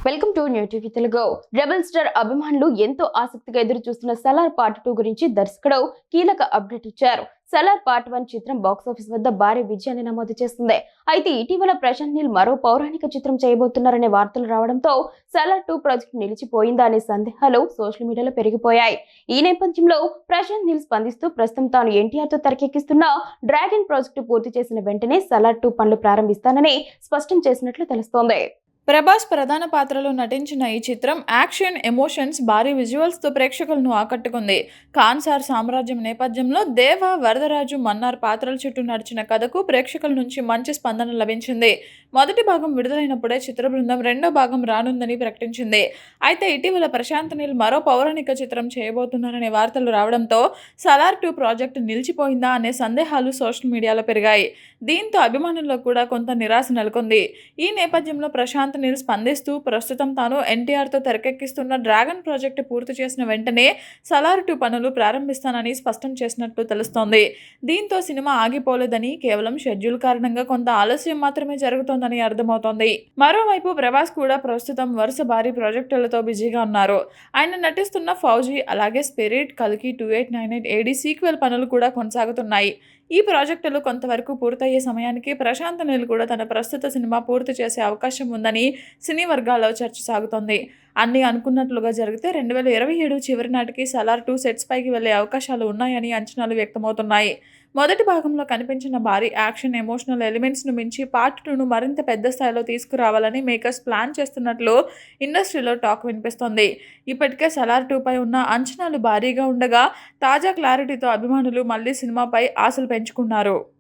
Welcome to new TV Telugu. Rebel star అభిమానులు ఎంతో ఆసక్తిగా ఎదురు చూస్తున్న సలార్ పార్ట్ 2 గురించి దర్శకుడు కీలక అప్డేట్ ఇచ్చారు. సలార్ పార్ట్ 1 చిత్రం బాక్సాఫీస్ వద్ద భారీ విజయాన్ని నమోదు చేస్తుంది. అయితే ఇటీవల ప్రశాంత్ నీల్ మరో పౌరాణిక చిత్రం చేయబోతున్నారనే వార్తలు రావడంతో సలార్ 2 ప్రాజెక్ట్ నిలిచిపోయిందా అనే సందేహాలు సోషల్ మీడియాలో పెరిగిపోయాయి. ఈ నేపథ్యంలో ప్రశాంత్ నీల్ స్పందిస్తూ ప్రస్తుతం తాను ఎన్టీఆర్ తో తెరకెక్కిస్తున్న డ్రాగన్ ప్రాజెక్టు పూర్తి చేసిన వెంటనే సలార్ 2 పనులు ప్రారంభిస్తానని స్పష్టం చేసినట్లు తెలుస్తోంది. ప్రభాస్ ప్రధాన పాత్రలో నటించిన ఈ చిత్రం యాక్షన్, ఎమోషన్స్, భారీ విజువల్స్తో ప్రేక్షకులను ఆకట్టుకుంది. కాన్సార్ సామ్రాజ్యం నేపథ్యంలో దేవ, వరదరాజు, మన్నార్ పాత్రల చుట్టూ నడిచిన కథకు ప్రేక్షకుల నుంచి మంచి స్పందన లభించింది. మొదటి భాగం విడుదలైనప్పుడే చిత్ర బృందం రెండో భాగం రానుందని ప్రకటించింది. అయితే ఇటీవల ప్రశాంత్ నీల్ మరో పౌరాణిక చిత్రం చేయబోతున్నారనే వార్తలు రావడంతో సలార్ 2 ప్రాజెక్టు నిలిచిపోయిందా అనే సందేహాలు సోషల్ మీడియాలో పెరిగాయి. దీంతో అభిమానుల్లో కూడా కొంత నిరాశ నెలకొంది. ఈ నేపథ్యంలో ప్రశాంత్ నీల్ స్పందిస్తూ ప్రస్తుతం తాను ఎన్టీఆర్తో తెరకెక్కిస్తున్న డ్రాగన్ ప్రాజెక్టు పూర్తి చేసిన వెంటనే సలార్ 2 పనులు ప్రారంభిస్తానని స్పష్టం చేసినట్లు తెలుస్తోంది. దీంతో సినిమా ఆగిపోలేదని, కేవలం షెడ్యూల్ కారణంగా కొంత ఆలస్యం మాత్రమే జరుగుతోందని అర్థమవుతోంది. మరోవైపు ప్రభాస్ కూడా ప్రస్తుతం వరుస భారీ ప్రాజెక్టులతో బిజీగా ఉన్నారు. ఆయన నటిస్తున్న ఫౌజీ, అలాగే స్పిరిట్, కల్కి 2898 AD సీక్వెల్ పనులు కూడా కొనసాగుతున్నాయి. ఈ ప్రాజెక్టులు కొంతవరకు పూర్తయ్యే సమయానికి ప్రశాంత్ నీల్ కూడా తన ప్రస్తుత సినిమా పూర్తి చేసే అవకాశం ఉందని సినీ వర్గాల్లో చర్చ సాగుతోంది. అన్నీ అనుకున్నట్లుగా జరిగితే 2027 చివరి నాటికి సలార్ 2 సెట్స్ పైకి వెళ్లే అవకాశాలు ఉన్నాయని అంచనాలు వ్యక్తమవుతున్నాయి. మొదటి భాగంలో కనిపించిన భారీ యాక్షన్, ఎమోషనల్ ఎలిమెంట్స్ను మించి పార్ట్ 2ను మరింత పెద్ద స్థాయిలో తీసుకురావాలని మేకర్స్ ప్లాన్ చేస్తున్నట్లు ఇండస్ట్రీలో టాక్ వినిపిస్తోంది. ఇప్పటికే సలార్ 2పై ఉన్న అంచనాలు భారీగా ఉండగా తాజా క్లారిటీతో అభిమానులు మళ్లీ సినిమాపై ఆశలు పెంచుకున్నారు.